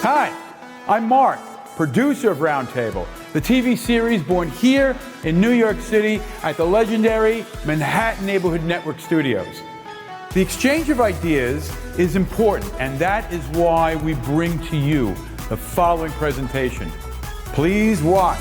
Hi, I'm Mark, producer of Roundtable, the TV series born here in New York City at the legendary Manhattan Neighborhood Network Studios. The exchange of ideas is important, and that is why we bring to you the following presentation. Please watch.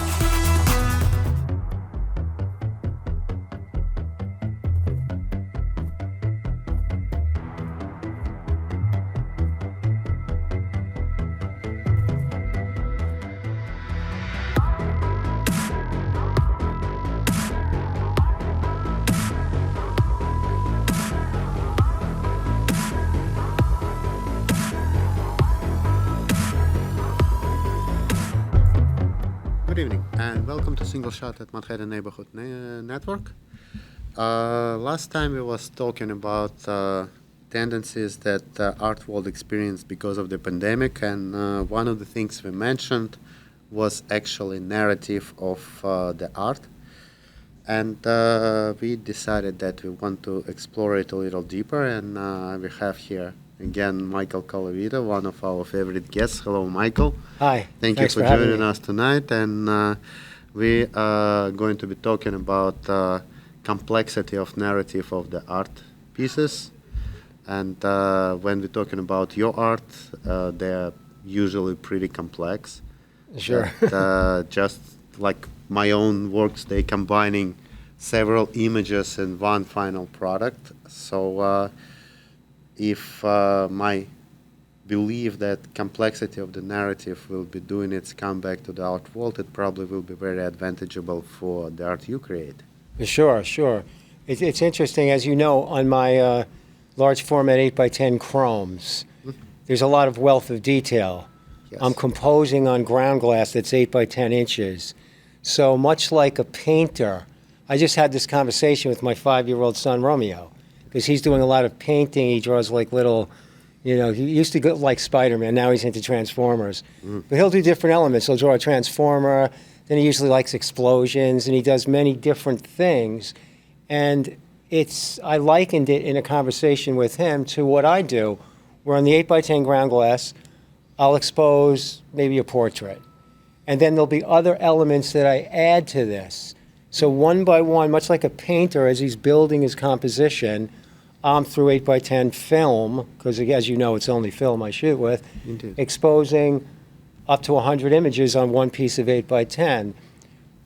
Good evening and welcome to Single Shot at Manhattan Neighborhood Network. Last time we was talking about tendencies that the art world experienced because of the pandemic, and one of the things we mentioned was actually narrative of the art, and we decided that we want to explore it a little deeper, and we have here again Michael Colavito, one of our favorite guests. Hello, Michael. Hi. Thank you for joining us tonight, and we are going to be talking about complexity of narrative of the art pieces. And when we're talking about your art, they're usually pretty complex. Sure. But, just like my own works, they combining several images in one final product. So if my belief that complexity of the narrative will be doing its comeback to the art world, it probably will be very advantageable for the art you create. Sure. It's interesting, as you know, on my large format 8x10 chromes, there's a lot of wealth of detail. Yes. I'm composing on ground glass that's 8x10 inches. So much like a painter, I just had this conversation with my 5-year-old son, Romeo, because he's doing a lot of painting. He draws like little, he used to go like Spider-Man. Now he's into Transformers. But he'll do different elements. He'll draw a Transformer. Then he usually likes explosions, and he does many different things. And I likened it in a conversation with him to what I do, where on the 8x10 ground glass, I'll expose maybe a portrait. And then there'll be other elements that I add to this. So one by one, much like a painter, as he's building his composition, I'm through 8x10 film, because as you know, it's only film I shoot with, Indeed. exposing up to 100 images on one piece of 8x10.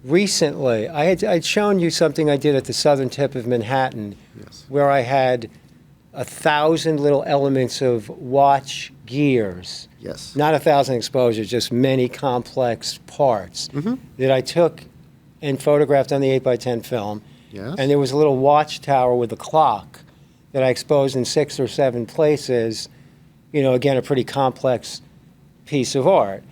Recently, I'd shown you something I did at the southern tip of Manhattan, Yes. where I had 1,000 little elements of watch gears. Yes. Not 1,000 exposures, just many complex parts that I took and photographed on the 8x10 film. Yes. And there was a little watchtower with a clock that I exposed in 6 or 7 places, again, a pretty complex piece of art.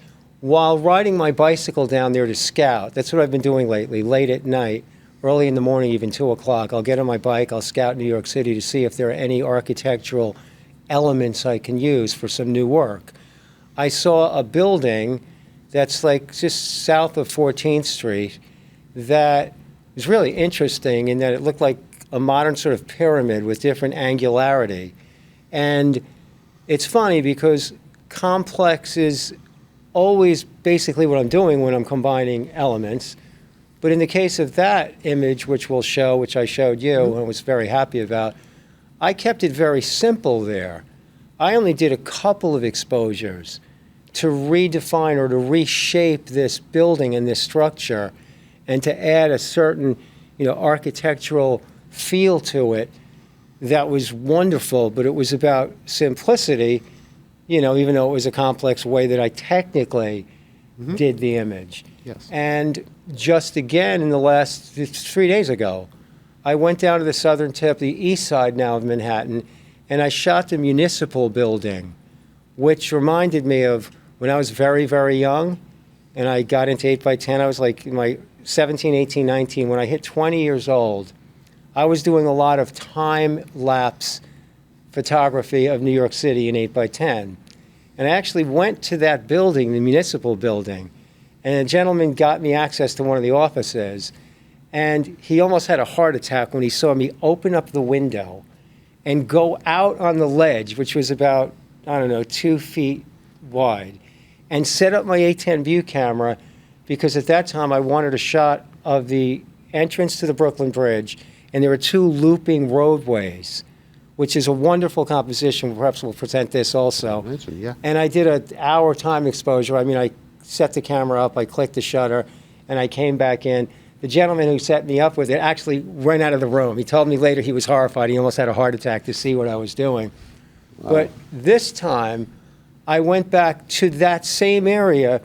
While riding my bicycle down there to scout, that's what I've been doing lately, late at night, early in the morning, even 2 o'clock, I'll get on my bike, I'll scout New York City to see if there are any architectural elements I can use for some new work. I saw a building that's like just south of 14th Street that was really interesting in that it looked like a modern sort of pyramid with different angularity. And it's funny because complex is always basically what I'm doing when I'm combining elements. But in the case of that image, which I showed you and was very happy about, I kept it very simple there. I only did a couple of exposures to redefine or to reshape this building and this structure and to add a certain, architectural feel to it that was wonderful, but it was about simplicity, even though it was a complex way that I technically did the image. Yes. And just again, in the last 3 days ago, I went down to the southern tip, the east side now of Manhattan, and I shot the municipal building, which reminded me of when I was very, very young, and I got into 8x10. I was like in my 17, 18, 19. When I hit 20 years old, I was doing a lot of time-lapse photography of New York City in 8x10. And I actually went to that building, the municipal building, and a gentleman got me access to one of the offices, and he almost had a heart attack when he saw me open up the window and go out on the ledge, which was about, 2 feet wide. and set up my A10 view camera because at that time I wanted a shot of the entrance to the Brooklyn Bridge, and there are two looping roadways, which is a wonderful composition. Perhaps we'll present this also. Yeah. And I did an hour time exposure. I mean, I set the camera up, I clicked the shutter, and I came back in. The gentleman who set me up with it actually ran out of the room. He told me later he was horrified. He almost had a heart attack to see what I was doing. Wow. But this time, I went back to that same area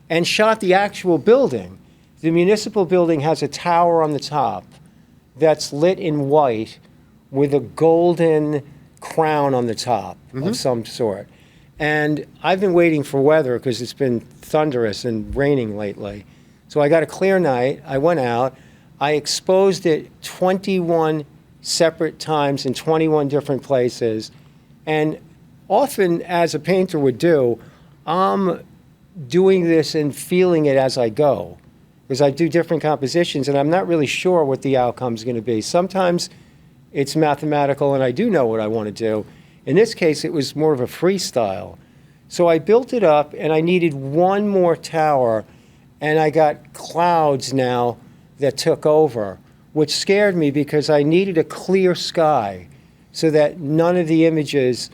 and shot the actual building. The municipal building has a tower on the top that's lit in white with a golden crown on the top of some sort. And I've been waiting for weather because it's been thunderous and raining lately. So I got a clear night. I went out. I exposed it 21 separate times in 21 different places. And often, as a painter would do, I'm doing this and feeling it as I go. Because I do different compositions, and I'm not really sure what the outcome's going to be. Sometimes it's mathematical, and I do know what I want to do. In this case, it was more of a freestyle. So I built it up, and I needed one more tower, and I got clouds now that took over, which scared me because I needed a clear sky so that none of the images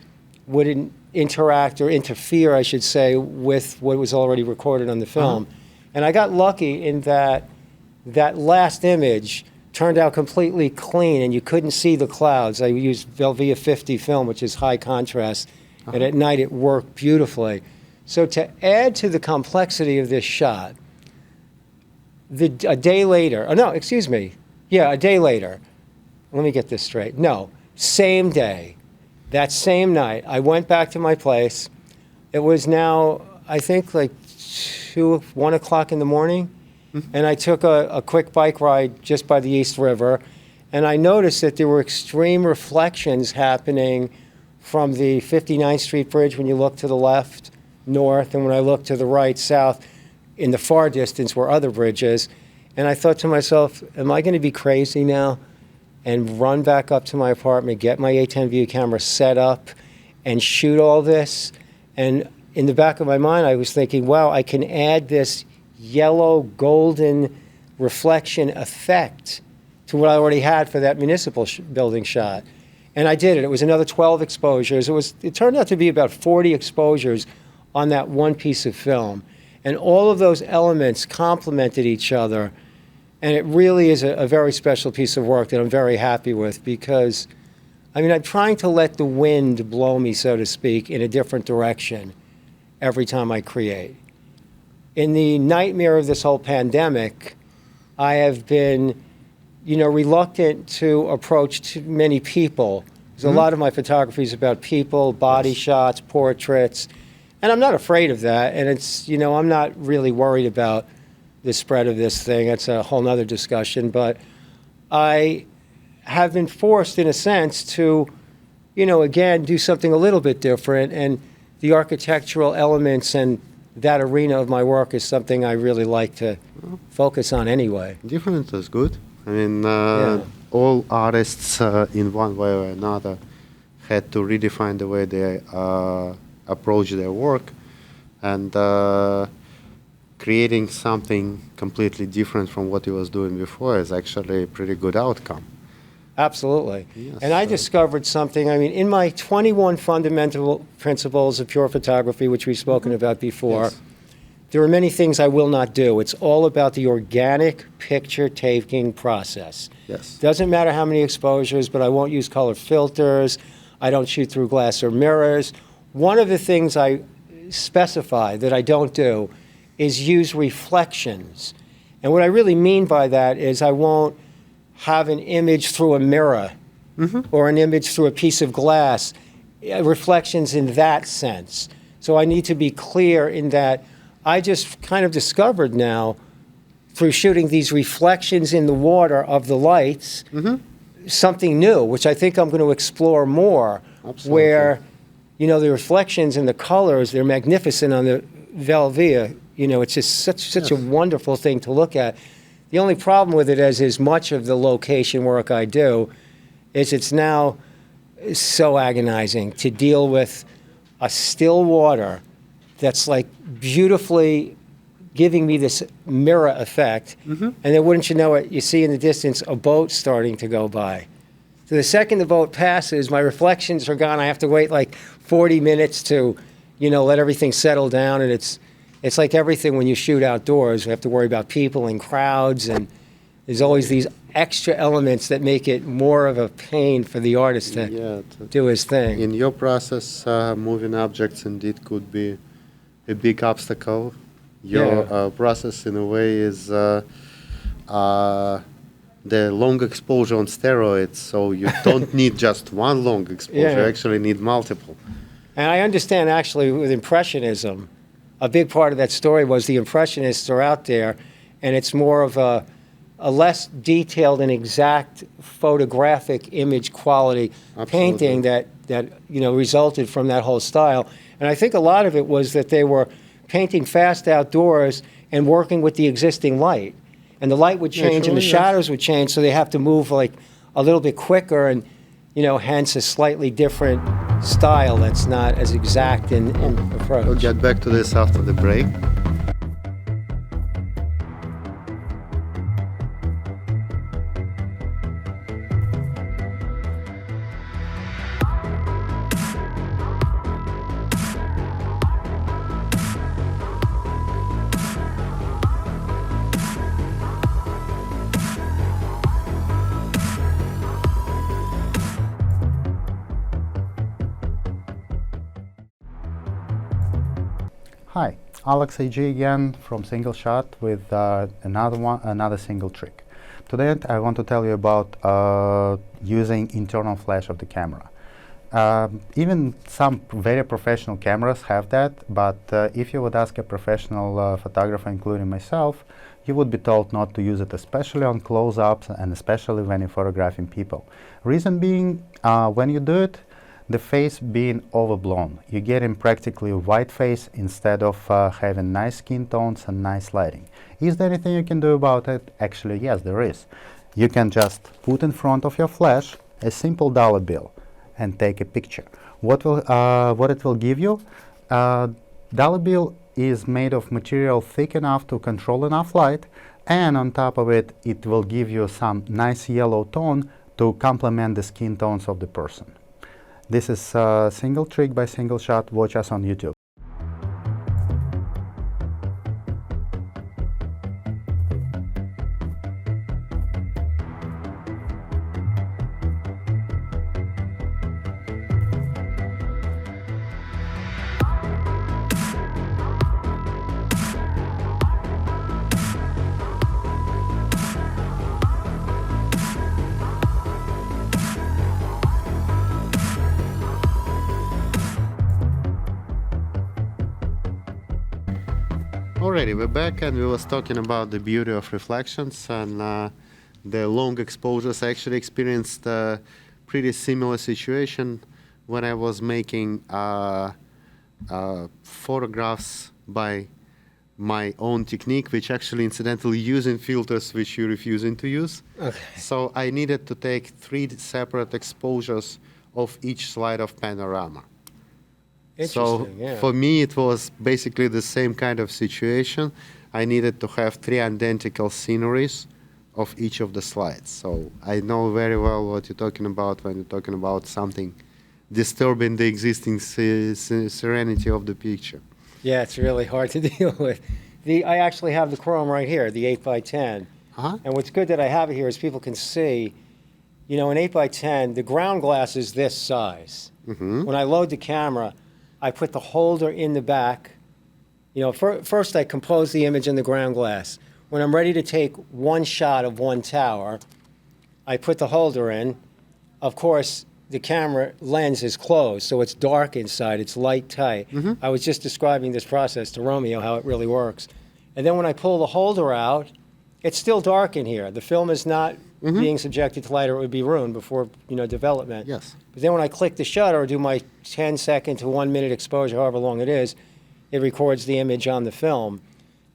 would interact or interfere, I should say, with what was already recorded on the film. And I got lucky in that that last image turned out completely clean, and you couldn't see the clouds. I used Velvia 50 film, which is high contrast, and at night it worked beautifully. So to add to the complexity of this shot, a day later, a day later, let me get this straight. No, same day, that same night, I went back to my place. It was now, I think, like 1 o'clock in the morning, and I took a quick bike ride just by the East River, and I noticed that there were extreme reflections happening from the 59th Street Bridge when you look to the left, north, and when I look to the right, south. In the far distance were other bridges, and I thought to myself, am I going to be crazy now and run back up to my apartment, get my A10 view camera set up, and shoot all this? And in the back of my mind, I was thinking, wow, I can add this yellow golden reflection effect to what I already had for that municipal building shot. And I did it. It was another 12 exposures. It turned out to be about 40 exposures on that one piece of film. And all of those elements complemented each other. And it really is a very special piece of work that I'm very happy with because, I mean, I'm trying to let the wind blow me, so to speak, in a different direction every time I create. In the nightmare of this whole pandemic, I have been, reluctant to approach too many people. Because a lot of my photography is about people, body shots, portraits, and I'm not afraid of that. And it's, I'm not really worried about the spread of this thing. That's a whole nother discussion. But I have been forced, in a sense, to, again, do something a little bit different. And the architectural elements and that arena of my work is something I really like to focus on anyway. Different is good. I mean, all artists, in one way or another, had to redefine the way they approach their work, and creating something completely different from what he was doing before is actually a pretty good outcome. Absolutely. Yes, and I discovered something, in my 21 fundamental principles of pure photography, which we've spoken about before, Yes. there are many things I will not do. It's all about the organic picture-taking process. Yes. Doesn't matter how many exposures, but I won't use color filters. I don't shoot through glass or mirrors. One of the things I specify that I don't do is use reflections. And what I really mean by that is I won't have an image through a mirror or an image through a piece of glass, reflections in that sense. So I need to be clear in that I just kind of discovered now through shooting these reflections in the water of the lights, something new, which I think I'm going to explore more. Absolutely. Where, the reflections and the colors, they're magnificent on the Velvia. It's just such a wonderful thing to look at. The only problem with it is much of the location work I do is it's now so agonizing to deal with a still water that's like beautifully giving me this mirror effect. And then wouldn't you know it, you see in the distance a boat starting to go by. So the second the boat passes, my reflections are gone. I have to wait like 40 minutes to, let everything settle down. And it's like everything when you shoot outdoors. You have to worry about people and crowds, and there's always these extra elements that make it more of a pain for the artist to do his thing. In your process, moving objects indeed could be a big obstacle. Your process, in a way, is the long exposure on steroids, so you don't need just one long exposure, you actually need multiple. And I understand, actually, with Impressionism, a big part of that story was the Impressionists are out there, and it's more of a less detailed and exact photographic image quality painting that resulted from that whole style. And I think a lot of it was that they were painting fast outdoors and working with the existing light. And the light would change and the shadows would change, so they have to move like a little bit quicker, and hence a slightly different style that's not as exact in approach. We'll get back to this after the break. Hi, Alex AG again from Single Shot with another single trick. Today I want to tell you about using internal flash of the camera. Even some very professional cameras have that, but if you would ask a professional photographer, including myself, you would be told not to use it, especially on close-ups and especially when you're photographing people. Reason being, when you do it, the face being overblown. You're getting practically a white face instead of having nice skin tones and nice lighting. Is there anything you can do about it? Actually, yes, there is. You can just put in front of your flash a simple dollar bill and take a picture. What it will give you? Dollar bill is made of material thick enough to control enough light, and on top of it, it will give you some nice yellow tone to complement the skin tones of the person. This is a single trick by Single Shot. Watch us on YouTube. Alrighty, we're back, and we was talking about the beauty of reflections and the long exposures. I actually experienced a pretty similar situation when I was making photographs by my own technique, which actually incidentally using filters which you're refusing to use. Okay. So I needed to take 3 separate exposures of each slide of panorama. So for me, it was basically the same kind of situation. I needed to have 3 identical sceneries of each of the slides. So I know very well what you're talking about when you're talking about something disturbing the existing serenity of the picture. Yeah, it's really hard to deal with. I actually have the chrome right here, the 8x10. And what's good that I have it here is people can see, an 8x10, the ground glass is this size. When I load the camera, I put the holder in the back. First I compose the image in the ground glass. When I'm ready to take one shot of one tower, I put the holder in. Of course, the camera lens is closed, so it's dark inside, it's light tight. I was just describing this process to Romeo, how it really works. And then when I pull the holder out, it's still dark in here. The film is not being subjected to light, or it would be ruined before development. Yes. But then when I click the shutter or do my 10-second to 1-minute exposure, however long it is, it records the image on the film.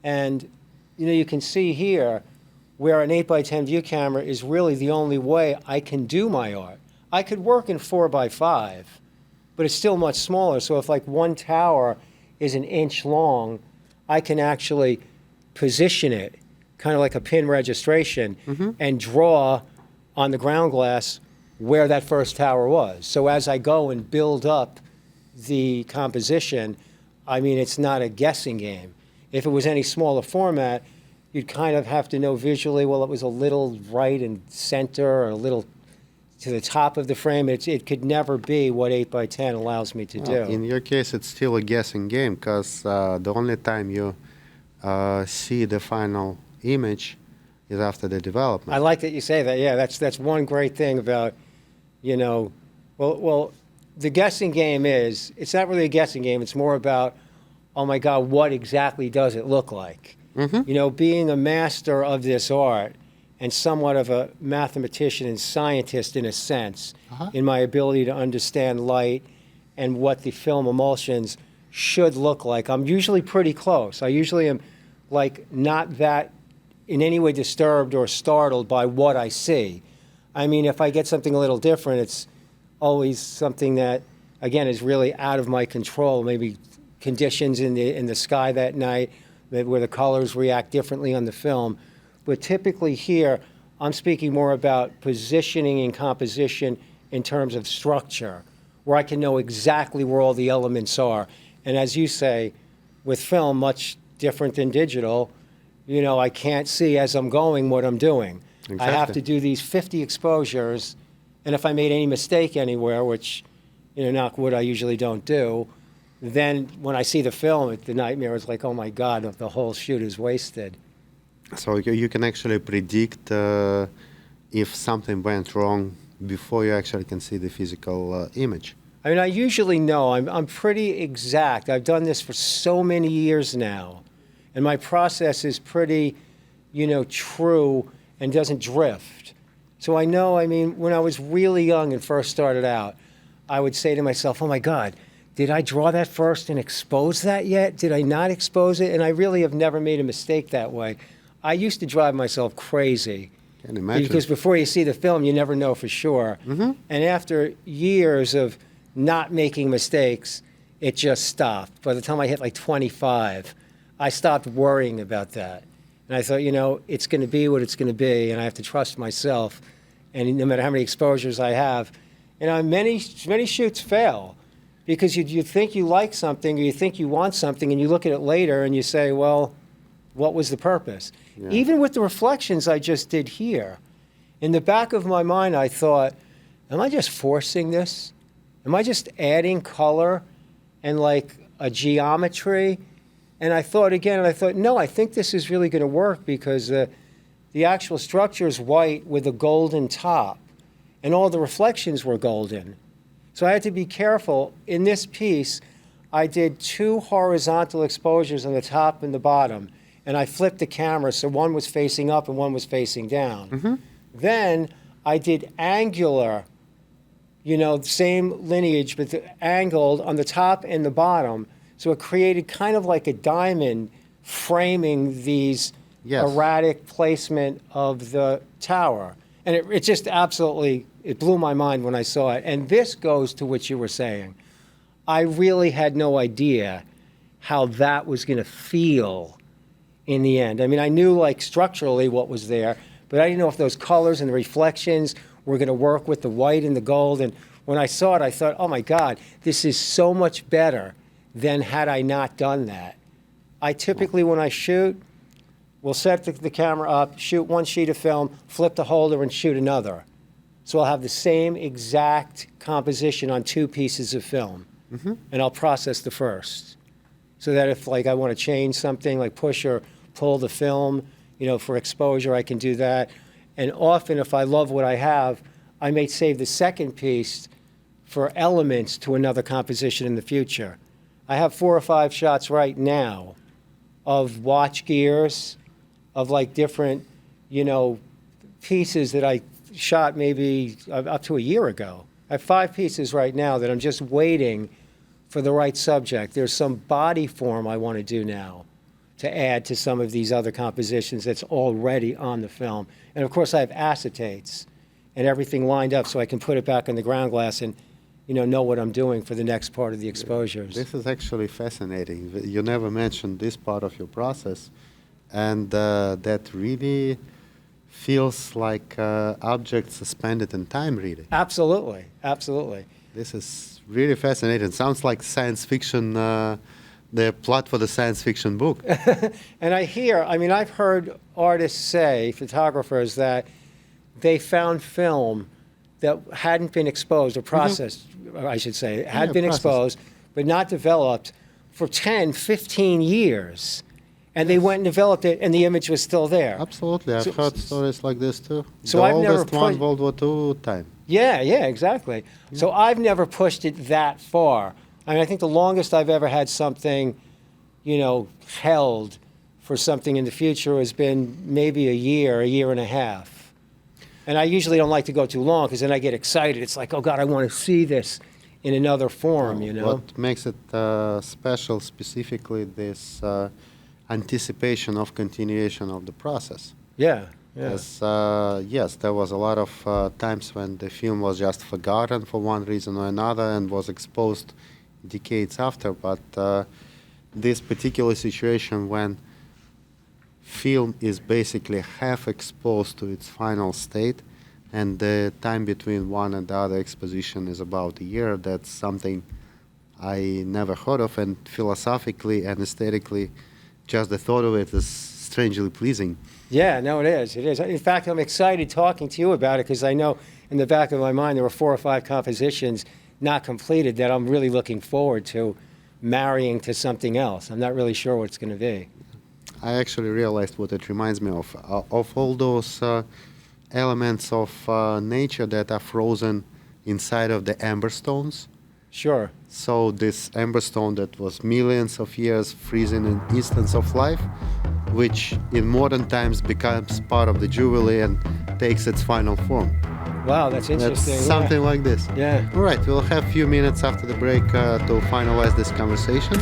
And you can see here where an 8x10 view camera is really the only way I can do my art. I could work in 4x5, but it's still much smaller. So if like one tower is an inch long, I can actually position it, kind of like a pin registration, and draw on the ground glass where that first tower was. So as I go and build up the composition, I mean, it's not a guessing game. If it was any smaller format, you'd kind of have to know visually, well, it was a little right and center or a little to the top of the frame. It could never be what 8x10 allows me to do. In your case, it's still a guessing game because the only time you see the final image is after the development. I like that you say that. Yeah, that's one great thing about, well, the guessing game is, it's not really a guessing game. It's more about, oh my God, what exactly does it look like? Being a master of this art and somewhat of a mathematician and scientist in a sense, in my ability to understand light and what the film emulsions should look like. I'm usually pretty close. I usually am like not that in any way disturbed or startled by what I see. I mean, if I get something a little different, it's always something that, again, is really out of my control. Maybe conditions in the sky that night, maybe where the colors react differently on the film. But typically here, I'm speaking more about positioning and composition in terms of structure, where I can know exactly where all the elements are. And as you say, with film, much different than digital, I can't see as I'm going what I'm doing. Exactly. I have to do these 50 exposures, and if I made any mistake anywhere, which, knock wood, I usually don't do, then when I see the film, the nightmare is like, oh my God, the whole shoot is wasted. So you can actually predict if something went wrong before you actually can see the physical image. I mean, I usually know. I'm pretty exact. I've done this for so many years now, and my process is pretty, true and doesn't drift. So I know, when I was really young and first started out, I would say to myself, oh my God, did I draw that first and expose that yet? Did I not expose it? And I really have never made a mistake that way. I used to drive myself crazy. Can imagine. Because before you see the film, you never know for sure. And after years of not making mistakes, it just stopped. By the time I hit like 25, I stopped worrying about that. And I thought, it's going to be what it's going to be, and I have to trust myself. And no matter how many exposures I have, many shoots fail because you think you like something or you think you want something, and you look at it later and you say, well, what was the purpose? Yeah. Even with the reflections I just did here, in the back of my mind, I thought, am I just forcing this? Am I just adding color and like a geometry? And I thought again, no, I think this is really going to work because the actual structure is white with a golden top, and all the reflections were golden. So I had to be careful. In this piece, I did 2 horizontal exposures on the top and the bottom, and I flipped the camera so one was facing up and one was facing down. Then I did angular, same lineage, but angled on the top and the bottom. So it created kind of like a diamond framing these erratic placement of the tower. And it just absolutely, it blew my mind when I saw it. And this goes to what you were saying. I really had no idea how that was going to feel in the end. I knew like structurally what was there, but I didn't know if those colors and the reflections were going to work with the white and the gold. And when I saw it, I thought, oh my God, this is so much better than had I not done that. I typically, when I shoot, will set the camera up, shoot one sheet of film, flip the holder, and shoot another. So I'll have the same exact composition on 2 pieces of film, and I'll process the first. So that if like I want to change something, like push or pull the film, for exposure, I can do that. And often, if I love what I have, I may save the second piece for elements to another composition in the future. I have 4 or 5 shots right now of watch gears, of like different, pieces that I shot maybe up to a year ago. I have 5 pieces right now that I'm just waiting for the right subject. There's some body form I want to do now to add to some of these other compositions that's already on the film. And of course I have acetates and everything lined up so I can put it back on the ground glass and know what I'm doing for the next part of the exposures. This is actually fascinating. You never mentioned this part of your process, and that really feels like objects suspended in time, really. Absolutely, absolutely. This is really fascinating. Sounds like science fiction, the plot for the science fiction book. And I've heard artists say, photographers, that they found film that hadn't been exposed or processed, I should say, had been processed. exposed, but not developed for 10, 15 years. And they went and developed it, and the image was still there. Absolutely. I've heard stories like this too. So the I've never oldest one, put- World War II time. Yeah, exactly. So I've never pushed it that far. I think the longest I've ever had something, held for something in the future has been maybe a year and a half. And I usually don't like to go too long because then I get excited. It's like, oh God, I want to see this in another form, What makes it special specifically this anticipation of continuation of the process. Yeah. As, yes, there was a lot of times when the film was just forgotten for one reason or another and was exposed decades after, but this particular situation when film is basically half exposed to its final state and the time between one and the other exposition is about a year, that's something I never heard of, and philosophically and aesthetically just the thought of it is strangely pleasing. Yeah, no, it is. It is. In fact, I'm excited talking to you about it because I know in the back of my mind there were 4 or 5 compositions not completed that I'm really looking forward to marrying to something else. I'm not really sure what it's going to be. I actually realized what it reminds me of all those elements of nature that are frozen inside of the amber stones. Sure. So this amber stone that was millions of years freezing in instants of life, which in modern times becomes part of the jubilee and takes its final form. Wow, that's interesting. That's something like this. Yeah. All right, we'll have a few minutes after the break to finalize this conversation.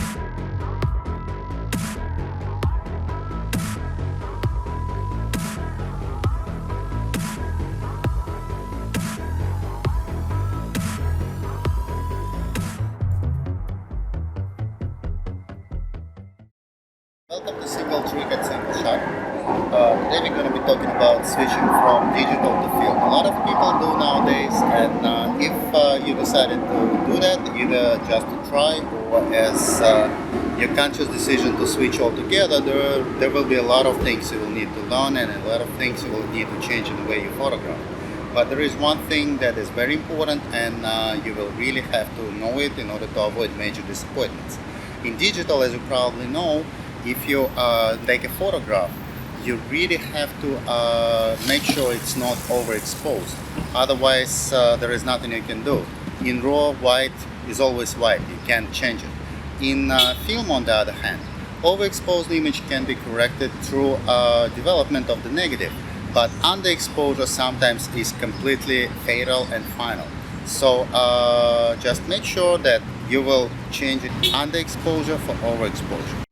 Welcome to Single Trick at Single Shot. Today we're going to be talking about switching from digital to film. A lot of people do nowadays, and if you decided to do that, either just to try or as your conscious decision to switch altogether, there will be a lot of things you will need to learn and a lot of things you will need to change in the way you photograph. But there is one thing that is very important, and you will really have to know it in order to avoid major disappointments. In digital, as you probably know, if you take a photograph, you really have to make sure it's not overexposed. Otherwise, there is nothing you can do. In RAW, white is always white. You can't change it. In film, on the other hand, overexposed image can be corrected through development of the negative, but underexposure sometimes is completely fatal and final. So just make sure that you will change it underexposure for overexposure.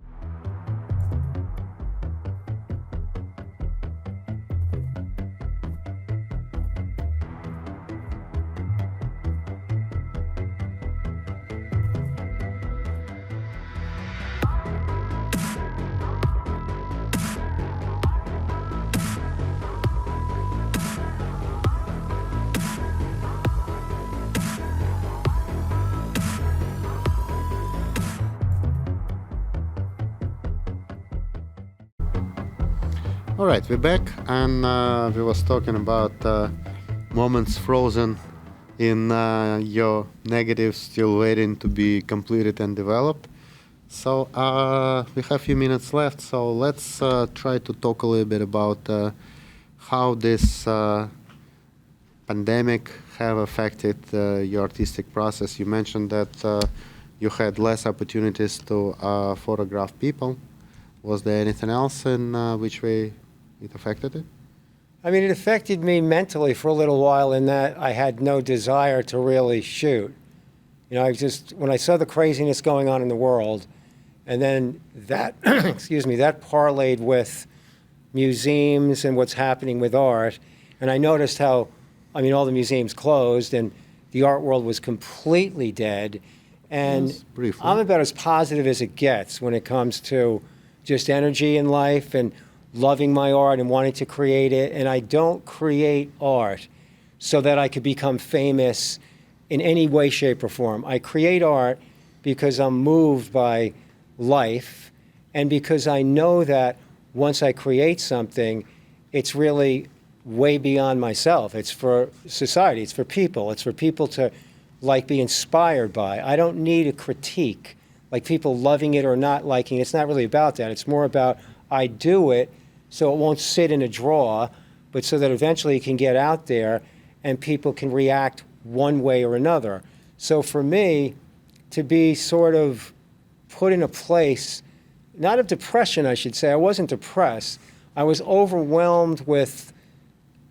All right, we're back, and we was talking about moments frozen in your negatives still waiting to be completed and developed. So we have a few minutes left, so let's try to talk a little bit about how this pandemic have affected your artistic process. You mentioned that you had less opportunities to photograph people. Was there anything else in which way it affected it? It affected me mentally for a little while in that I had no desire to really shoot. When I saw the craziness going on in the world, and then that, that parlayed with museums and what's happening with art, and I noticed how, all the museums closed, and the art world was completely dead. And Yes, briefly. I'm about as positive as it gets when it comes to just energy in life and loving my art and wanting to create it. And I don't create art so that I could become famous in any way, shape, or form. I create art because I'm moved by life and because I know that once I create something, it's really way beyond myself. It's for society. It's for people. It's for people to like be inspired by. I don't need a critique, like people loving it or not liking it. It's not really about that. It's more about I do it so it won't sit in a drawer, but so that eventually it can get out there and people can react one way or another. So for me, to be sort of put in a place, not of depression, I should say. I wasn't depressed. I was overwhelmed with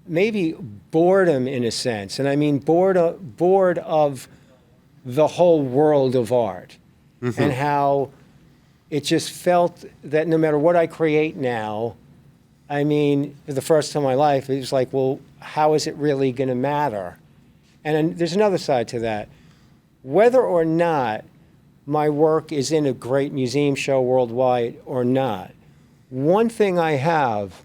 maybe boredom in a sense. And I mean bored of the whole world of art and how it just felt that no matter what I create now, I mean, for the first time in my life, it was like, well, how is it really going to matter? And then there's another side to that. Whether or not my work is in a great museum show worldwide or not, one thing I have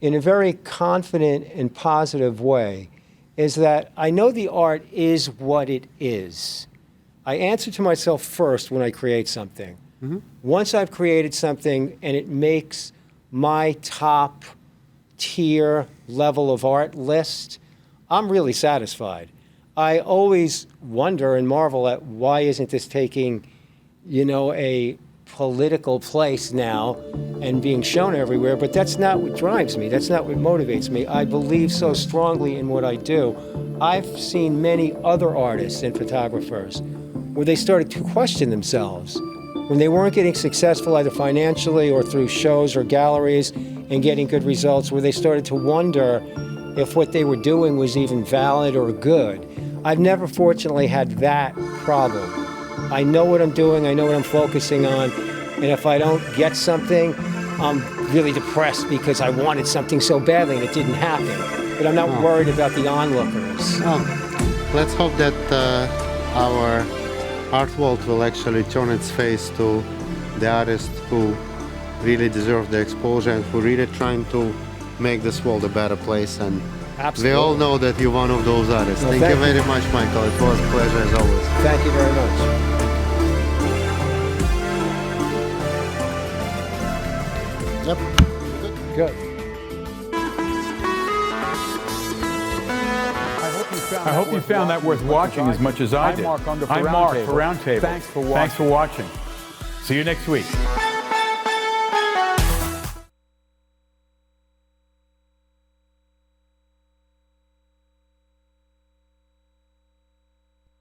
in a very confident and positive way is that I know the art is what it is. I answer to myself first when I create something. Once I've created something and it makes my top tier level of art list, I'm really satisfied. I always wonder and marvel at why isn't this taking, a political place now and being shown everywhere, but that's not what drives me. That's not what motivates me. I believe so strongly in what I do. I've seen many other artists and photographers where they started to question themselves when they weren't getting successful either financially or through shows or galleries and getting good results, where they started to wonder if what they were doing was even valid or good. I've never fortunately had that problem. I know what I'm doing, I know what I'm focusing on, and if I don't get something, I'm really depressed because I wanted something so badly and it didn't happen. But I'm not worried about the onlookers. Let's hope that our art world will actually turn its face to the artists who really deserve the exposure and who really trying to make this world a better place. And Absolutely. we all know that you're one of those artists. Well, thank you thank you. very much, Michael. It was a pleasure as always. Thank you very much. Yep. Good. I hope you found that worth watching as much as I did. I'm Mark for Roundtable. Thanks for watching. See you next week.